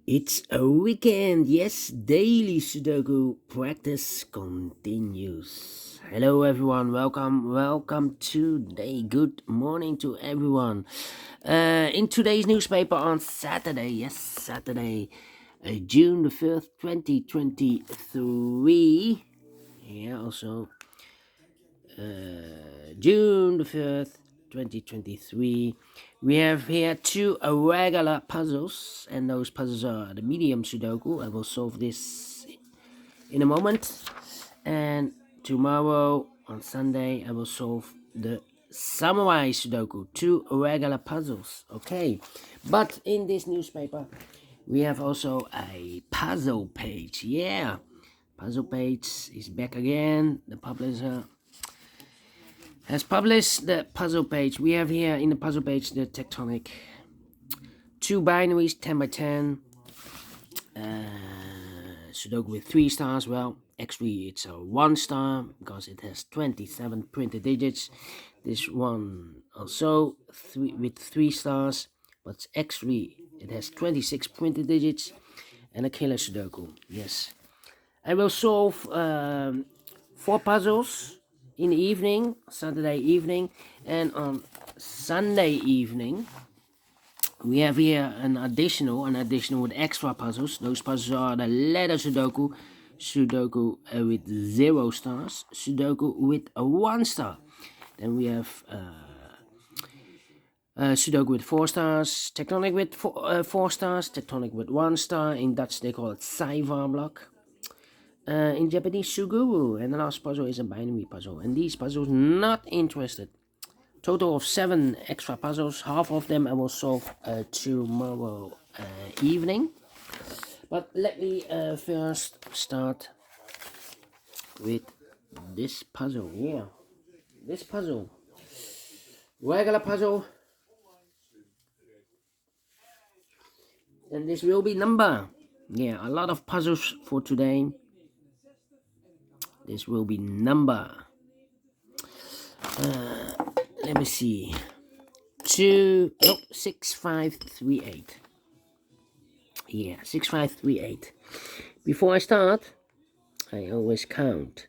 It's a weekend, yes, daily Sudoku practice continues. Hello everyone, welcome today. Good morning to everyone. In today's newspaper on Saturday, yes, Saturday, June the 5th, 2023. Yeah, also June the 5th, 2023. We have here two regular puzzles, and those puzzles are the medium Sudoku. I will solve this in a moment. And tomorrow, on Sunday, I will solve the samurai Sudoku. Two regular puzzles. Okay. But in this newspaper, we have also a puzzle page. Yeah. Puzzle page is back again. The publisher has published the puzzle page. We have here in the puzzle page the tectonic. Two binaries, 10 by 10. Sudoku with 3 stars. Well, actually it's a 1 star because it has 27 printed digits. This one also with 3 stars, but actually it has 26 printed digits and a killer Sudoku. Yes. I will solve 4 puzzles in the evening, Saturday evening, and on Sunday evening we have here an additional with extra puzzles. Those puzzles are the letter Sudoku with 0 stars, Sudoku with a 1 star. Then we have Sudoku with 4 stars, tectonic with 4 stars, tectonic with 1 star. In Dutch they call it Saivar block. In Japanese, Suguru. And the last puzzle is a binary puzzle. And these puzzles, not interested. Total of 7 extra puzzles. Half of them I will solve tomorrow evening. But let me first start with this puzzle. Yeah, this puzzle. Regular puzzle. And this will be number. Yeah, a lot of puzzles for today. This will be number. Let me see. 6538. Yeah, 6538. Before I start, I always count.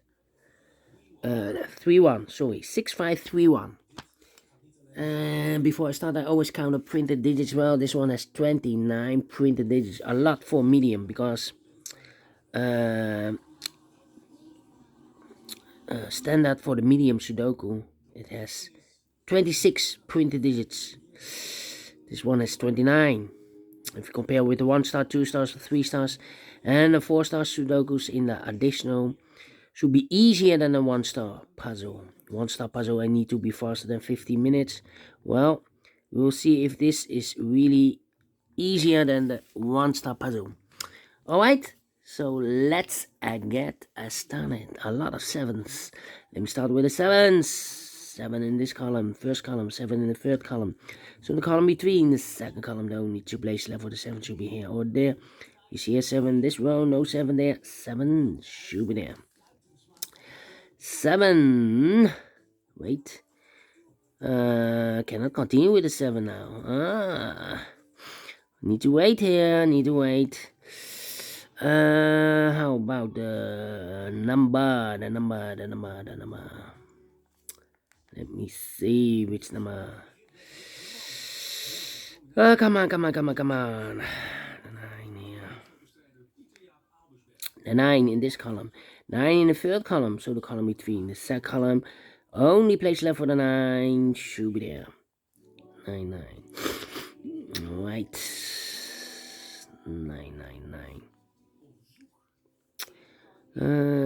31. Sorry, 6531. And before I start, I always count the printed digits. Well, this one has 29 printed digits. A lot for medium because standard for the medium Sudoku, it has 26 printed digits. This one has 29. If you compare with the 1 star, 2 stars, 3 stars, and the 4 star Sudokus in the additional, should be easier than a 1 star puzzle. 1 star puzzle, I need to be faster than 15 minutes. Well, we'll see if this is really easier than the 1 star puzzle. Alright, so let's get started. A lot of 7s. Let me start with the 7s. 7 in this column, first column, 7 in the third column. So the column between the second column, the only 2 places left for the 7 should be here or there. You see a 7 this row, no 7 there. 7 should be there. 7. Wait. Cannot continue with the 7 now. Need to wait here, need to wait. How about the number? Let me see which number. Come on. The 9 here. The 9 in this column. 9 in the third column. So the column between the second column. Only place left for the 9 should be there. 9. Alright. 9.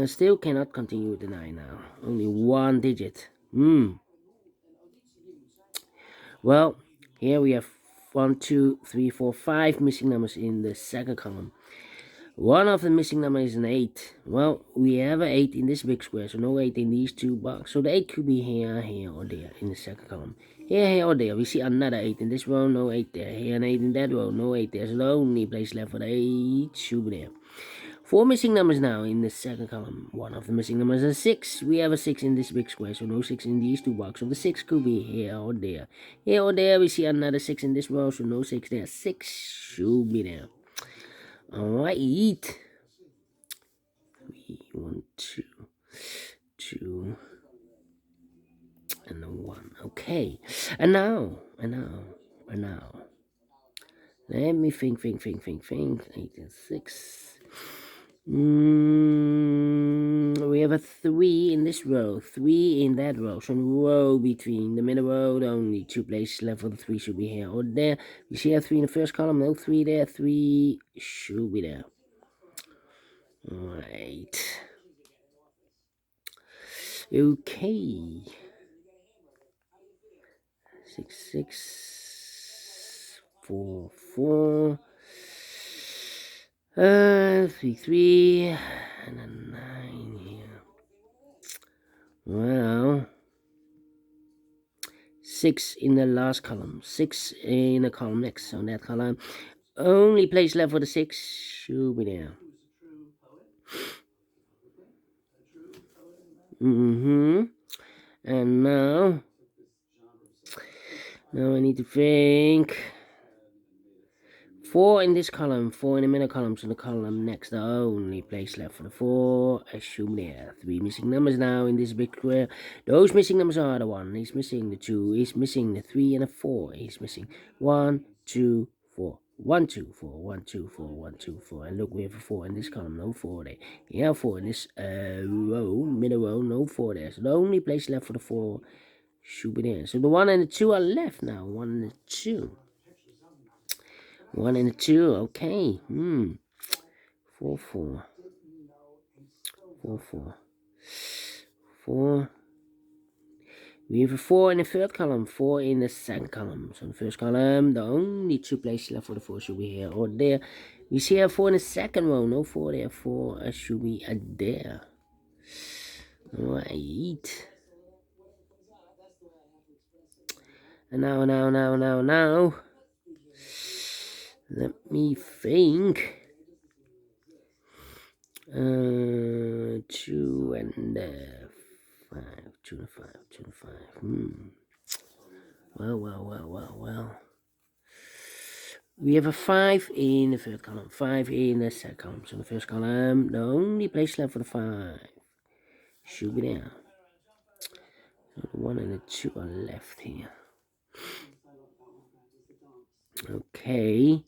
Still cannot continue with the 9 now. Only 1 digit. Well, here we have 1, 2, 3, 4, 5 missing numbers in the second column. One of the missing numbers is an 8. Well, we have an 8 in this big square, so no 8 in these 2 boxes. So the 8 could be here, or there in the second column. Here, or there. We see another 8 in this row, no 8 there. Here, an 8 in that row, no 8 there. So the only place left for the 8 should be there. 4 missing numbers now in the second column. One of the missing numbers is a 6. We have a 6 in this big square, so no 6 in these 2 boxes. So the 6 could be here or there. Here or there, we see another 6 in this row, so no 6 there. 6 should be there. Alright. 3, 1, 2, 2, and a 1. Okay. And now. Let me think. 8 and 6. We have a 3 in this row, 3 in that row. So row between the middle row, only 2 places left for the 3 should be here or there. You see a 3 in the first column, no 3 there, 3 should be there. Alright. Okay. 6, 4, 4. 3, and a 9 here. Well, 6 in the last column, 6 in the column next. On that column, only place left for the 6 should be there. And now I need to think. 4 in this column, 4 in the middle column, so the column next, the only place left for the 4, assume there. 3 missing numbers now in this big square. Those missing numbers are the 1, he's missing the 2, he's missing the 3 and the 4, he's missing 1, 2, 4. 1, 2, 4, 1, 2, 4, 1, 2, 4. And look, we have a 4 in this column, no 4 there. We have 4 in this row, middle row, no 4 there. So the only place left for the 4 should be there. So the 1 and the 2 are left now, 1 and the 2. 1 and a 2, okay. 4, 4. 4, 4. 4. We have a 4 in the third column, 4 in the second column. So in the first column, the only 2 places left for the 4 should be here or there. We see a 4 in the second row, no 4 there, 4 should be there. Right. And now. Let me think. 2 and 5. 2 and 5. 2 and 5. Well. We have a 5 in the third column, 5 in the second column. So in the first column, the only place left for the 5 should be there. So the 1 and the 2 are left here. Okay.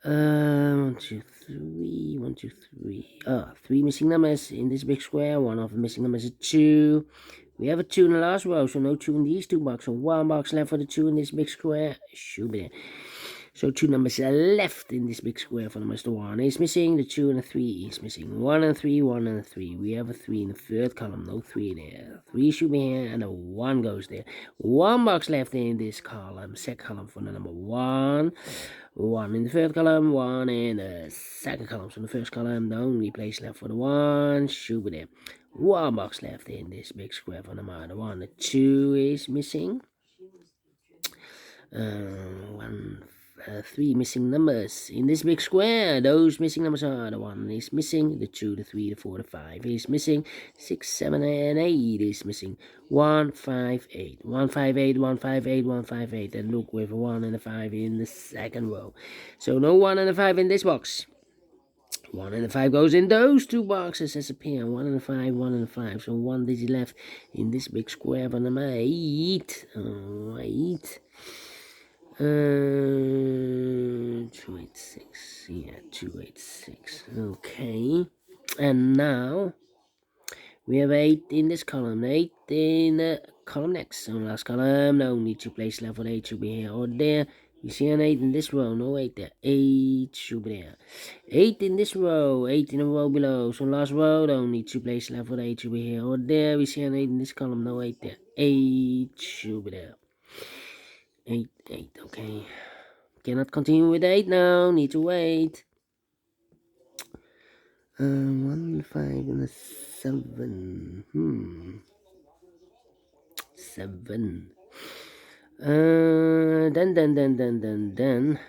1, 2, 3. 1, 2, 3. 3 missing numbers in this big square. One of the missing numbers is 2. We have a 2 in the last row, so no 2 in these 2 boxes. So 1 box left for the 2 in this big square. Should be there. So 2 numbers are left in this big square for the Mr. 1 is missing. The 2 and the 3 is missing. 1 and 3, 1 and 3. We have a 3 in the third column. No 3 there. 3 should be here and a 1 goes there. 1 box left in this column. Second column for the number 1. 1 in the third column. 1 in the second column. So in the first column, the only place left for the 1 should be there. 1 box left in this big square for the number 1. The 2 is missing. 3 missing numbers in this big square. Those missing numbers are the 1 is missing, the 2, the 3, the 4, the 5 is missing, 6, 7, and 8 is missing. 1, 5, 8. 1, 5, 8, 1, 5, 8, 1, 5, 8. And look, with a 1 and a 5 in the second row. So no 1 and a 5 in this box. 1 and a 5 goes in those 2 boxes as a pair. 1 and a 5, 1 and a 5. So 1 digit left in this big square for number 8. Alright. 286. Yeah, 286. Okay. And now we have 8 in this column, 8 in the column next. So last column, no need to place left for 8 should be here or there. You see an 8 in this row, no 8 there. 8 should be there. 8 in this row, 8 in the row below. So last row, don't need to place left for 8 should be here or there. We see an 8 in this column, no 8 there. 8 should be there. 8, okay. Cannot continue with 8 now, need to wait. 1, 5, and a 7. 7. Then.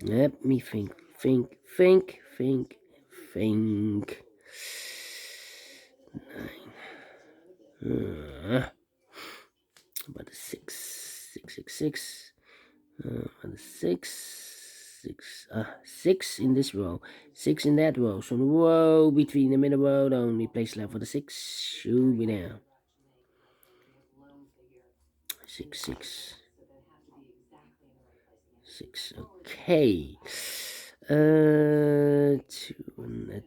Let me think. 9. About a 6. 6. About a 6. 6 in this row, 6 in that row. So the row between the middle row, the only place left for the 6 should be there. 6, 6. 6, okay.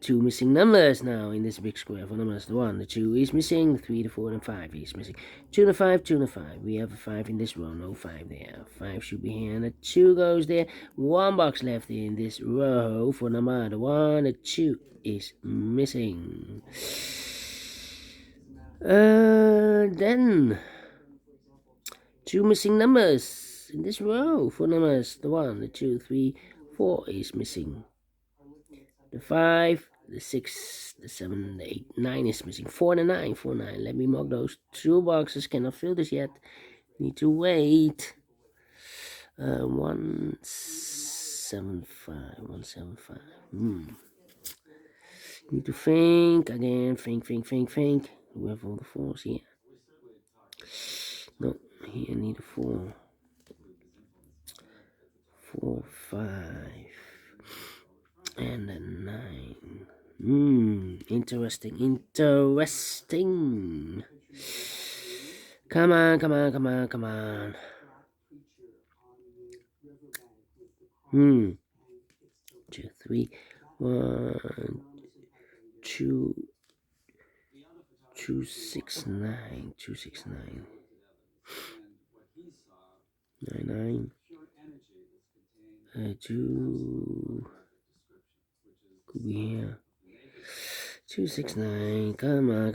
Two missing numbers now in this big square. For numbers, the 1, the 2 is missing, the 3, the 4, and 5 is missing. 2 and a 5, 2 and a 5. We have a 5 in this row, no 5 there. 5 should be here, and the 2 goes there. 1 box left in this row for number the 1, the 2 is missing. Then 2 missing numbers in this row for numbers the 1, the 2, 3, 4 is missing. The 5, the 6, the 7, the 8, 9 is missing. 4 and a 9, 4, 9. Let me mark those 2 boxes. Cannot fill this yet. Need to wait. 175, 175. Need to think again. Think. We have all the 4s here. No, here need a 4. 4, 5. And a 9. Interesting. Come on. 2, 3, 1, 2, 2, 6, 9, 2, 6, 9, 9, 9, 2, could be here. 2, 6, 9. Come on.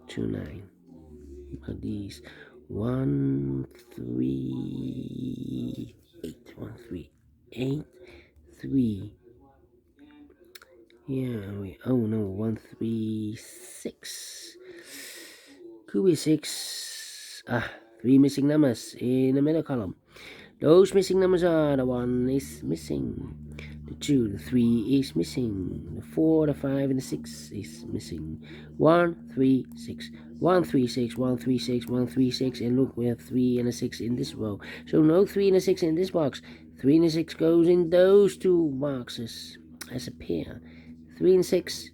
2, 9. At these 1, 3, 8. 1, 3, 8, 3. Yeah, wait. Oh no, 1, 3, 6. Could be 6. 3 missing numbers in the middle column. Those missing numbers are the 1 is missing, the 2, the 3 is missing, the 4, the 5, and the 6 is missing. 1, 3, 6. 1, 3, 6, 1, 3, 6, 1, 3, 6, and look, we have 3 and a 6 in this row. So no 3 and a 6 in this box. 3 and a 6 goes in those 2 boxes as a pair. 3 and 6,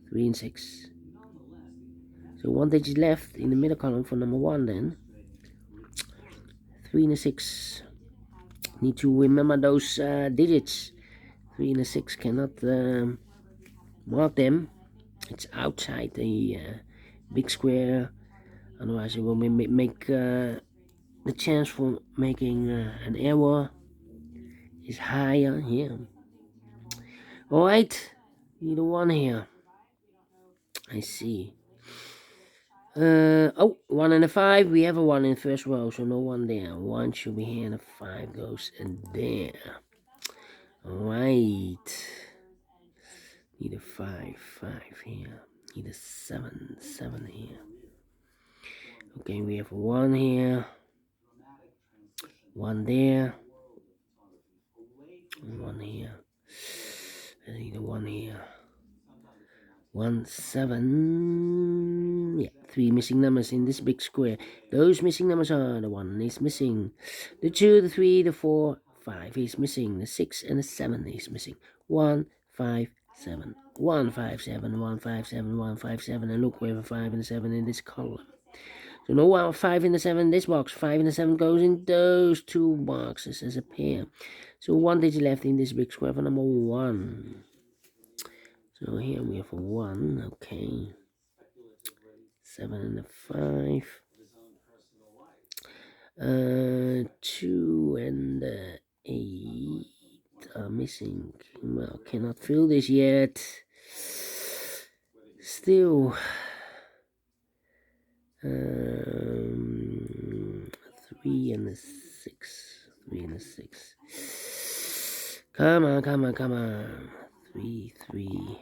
3 and 6. So 1 digit left in the middle column for number 1 then. 3 and a 6. Need to remember those digits. 3 and a 6 cannot mark them. It's outside the big square. Otherwise it will make the chance for making an error is higher here. Alright, need a 1 here. I see. 1 and a 5. We have a 1 in the first row, so no 1 there. 1 should be here, and a 5 goes in there. Alright. Need a 5 here. Need a 7 here. Okay, we have a 1 here. 1 there. 1 here. I need a 1 here. 1, 7. Yeah, 3 missing numbers in this big square. Those missing numbers are the 1 is missing. The 2, the 3, the 4, 5 is missing. The 6 and the 7 is missing. 1, 5, 7. 1, 5, 7. 1, 5, 7. 1, 5, 7. And look, we have a 5 and a 7 in this column. So no 5 and a 7 in this box. 5 and a 7 goes in those 2 boxes as a pair. So 1 digit left in this big square for number 1. So here we have a 1, okay. 7 and a 5. 2 and 8 are missing. Well, cannot fill this yet. Still. 3 and a 6. 3 and a 6. Come on. 3, 3.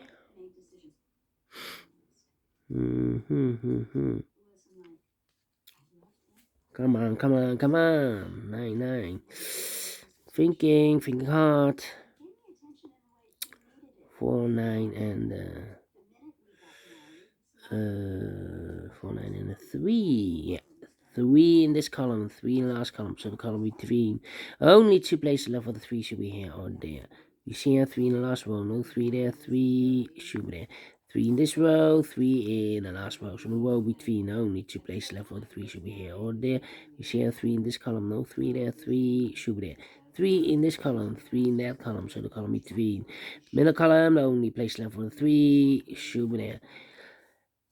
Come on. 9, 9. Thinking hard. 4, 9, and 4, 9, and a 3. Yeah, 3 in this column, 3 in the last column, so the column between. Only 2 places left for the 3 should be here or there. You see here 3 in the last row, no 3 there, 3 should be there. 3 in this row, 3 in the last row. So the row between, only 2 places left for the 3 should be here or there. You see here 3 in this column, no 3 there, 3 should be there. 3 in this column, 3 in that column, so the column between. Middle column, the only place left for the 3 should be there.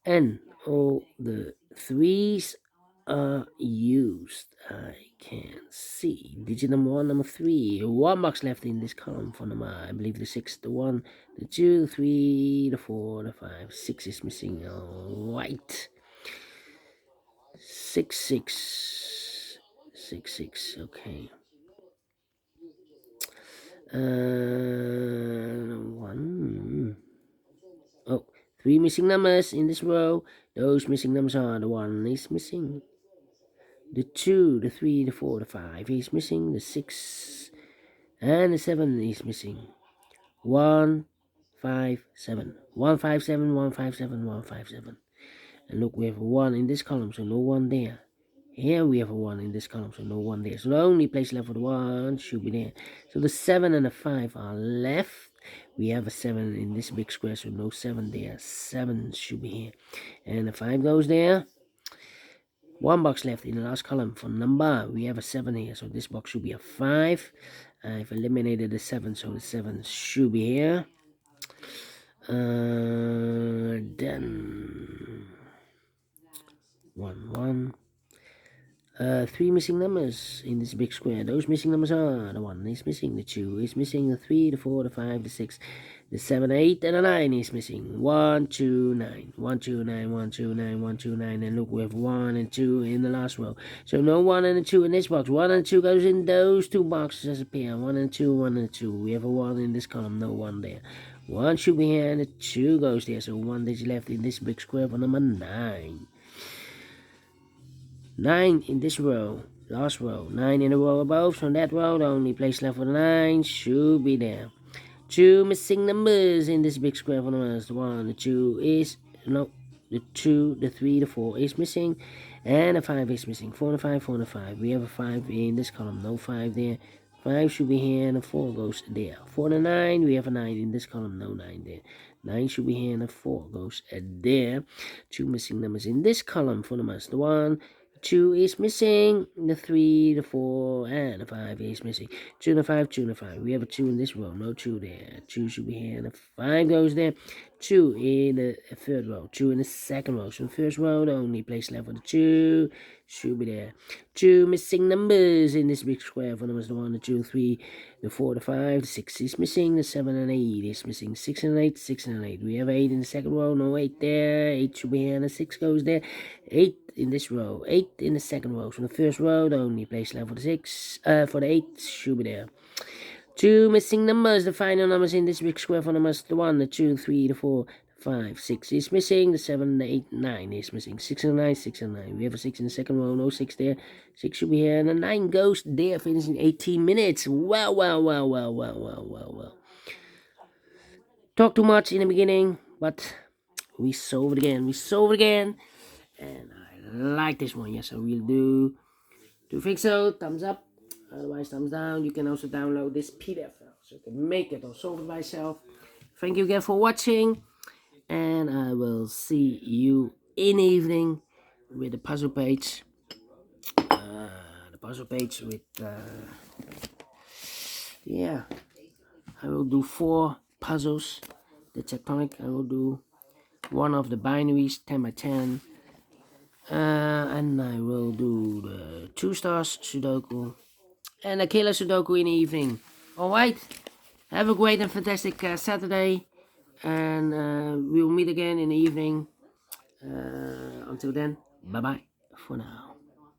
And all the 3s are used. I can see digit number 1, number 3. 1 box left in this column for number, I believe, the 6, the 1, the 2, the 3, the 4, the 5. 6 is missing. All right. 6, 6. 6, 6. Okay. 1. Oh, 3 missing numbers in this row. Those missing numbers are the 1 is missing, the 2, the 3, the 4, the 5 is missing, the 6 and the 7 is missing. 1, 5, 7. 1, 5, 7, 1, 5, 7, 1, 5, 7. And look, we have a 1 in this column, so no 1 there. Here we have a 1 in this column, so no 1 there. So the only place left for the 1 should be there. So the 7 and the 5 are left. We have a 7 in this big square, so no 7 there. 7 should be here. And the 5 goes there. 1 box left in the last column for number. We have a 7 here, so this box should be a 5. I've eliminated the 7, so the 7 should be here. Then 1, 1. 3 missing numbers in this big square. Those missing numbers are the 1 is missing, the 2 is missing, the 3, the 4, the 5, the 6, the 7, 8, and the 9 is missing. 1, 2, 9. 1, 2, 9, 1, 2, 9, 1, 2, 9. And look, we have 1 and 2 in the last row. So no 1 and a 2 in this box. 1 and 2 goes in those 2 boxes as a pair. 1 and 2, 1 and 2. We have a 1 in this column, no 1 there. 1 should be here and a 2 goes there. So 1 is left in this big square for number 9. 9 in this row, last row. 9 in the row above, so that row, the only place left for the 9 should be there. 2 missing numbers in this big square for numbers. The 1, the 2 is, no, the 2, the 3, the 4 is missing, and the 5 is missing. 4 and 5, 4 and 5. We have a 5 in this column, no 5 there. 5 should be here, and the 4 goes there. 4 and 9, we have a 9 in this column, no 9 there. 9 should be here, and the 4 goes there. 2 missing numbers in this column for numbers. The 1, 2 is missing, the 3, the 4, and the 5 is missing. 2 and a 5, 2 and a 5. We have a 2 in this row, no 2 there. 2 should be here, and the 5 goes there. 2 in the third row, 2 in the second row. So the first row, the only place left for the 2 should be there. 2 missing numbers in this big square for numbers. The 1, the 2, 3, the 4, the 5, the 6 is missing, the 7 and 8 is missing. 6 and 8, 6 and 8. We have 8 in the second row, no 8 there. 8 should be here, and the 6 goes there. 8 in this row, 8 in the second row. So the first row, the only place left for the 6, for the 8 should be there. 2 missing numbers, the final numbers in this big square for numbers. The 1, the 2, 3, the 4, 5, 6 is missing, the 7, the 8, 9 is missing. 6 and 9, 6 and 9. We have a 6 in the second row, no 6 there. 6 should be here, and the 9 goes there, finishing 18 minutes. Well. Talk too much in the beginning, but we solve it again. And I like this one. Yes, I will do. Do you think so? Thumbs up. Otherwise, thumbs down. You can also download this PDF file, so you can make it or solve it by yourself. Thank you again for watching, and I will see you in the evening with the puzzle page. The puzzle page with yeah, I will do 4 puzzles. The tectonic, I will do 1 of the binaries, 10 by 10. And I will do the 2 stars Sudoku and a killer Sudoku in the evening. Alright, have a great and fantastic Saturday, and we'll meet again in the evening. Until then, bye bye for now.